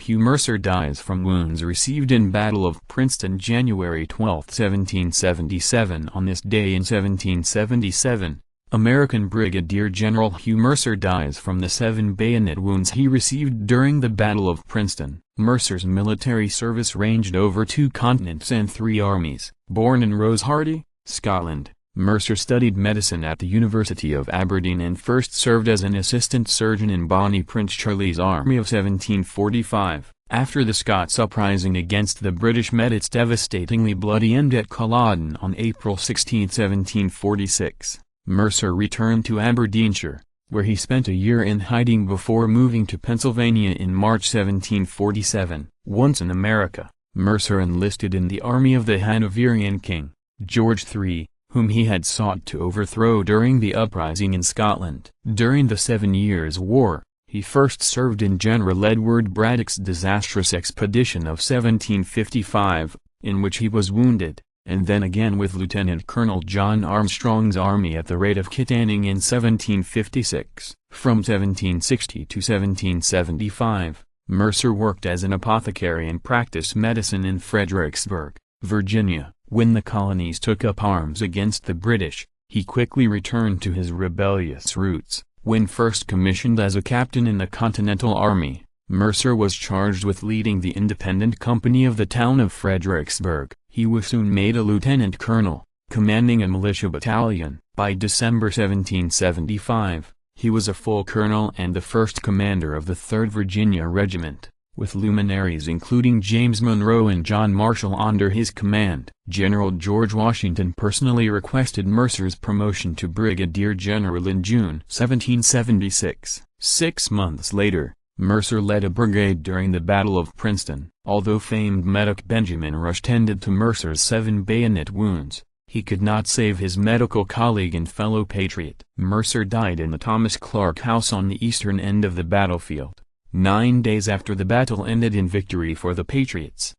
Hugh Mercer dies from wounds received in Battle of Princeton January 12, 1777. On this day in 1777, American Brigadier General Hugh Mercer dies from the 7 bayonet wounds he received during the Battle of Princeton. Mercer's military service ranged over 2 continents and 3 armies. Born in Rosehearty, Scotland, Mercer studied medicine at the University of Aberdeen and first served as an assistant surgeon in Bonnie Prince Charlie's Army of 1745. After the Scots uprising against the British met its devastatingly bloody end at Culloden on April 16, 1746, Mercer returned to Aberdeenshire, where he spent a year in hiding before moving to Pennsylvania in March 1747. Once in America, Mercer enlisted in the army of the Hanoverian king, George III, whom he had sought to overthrow during the uprising in Scotland. During the 7 Years' War, he first served in General Edward Braddock's disastrous expedition of 1755, in which he was wounded, and then again with Lieutenant Colonel John Armstrong's army at the Raid of Kittanning in 1756. From 1760 to 1775, Mercer worked as an apothecary and practiced medicine in Fredericksburg, Virginia. When the colonies took up arms against the British, he quickly returned to his rebellious roots. When first commissioned as a captain in the Continental Army, Mercer was charged with leading the independent company of the town of Fredericksburg. He was soon made a lieutenant colonel, commanding a militia battalion. By December 1775, he was a full colonel and the first commander of the 3rd Virginia Regiment, with luminaries including James Monroe and John Marshall under his command. General George Washington personally requested Mercer's promotion to brigadier general in June 1776. 6 months later, Mercer led a brigade during the Battle of Princeton. Although famed medic Benjamin Rush tended to Mercer's 7 bayonet wounds, he could not save his medical colleague and fellow patriot. Mercer died in the Thomas Clark House on the eastern end of the battlefield, 9 days after the battle ended in victory for the Patriots.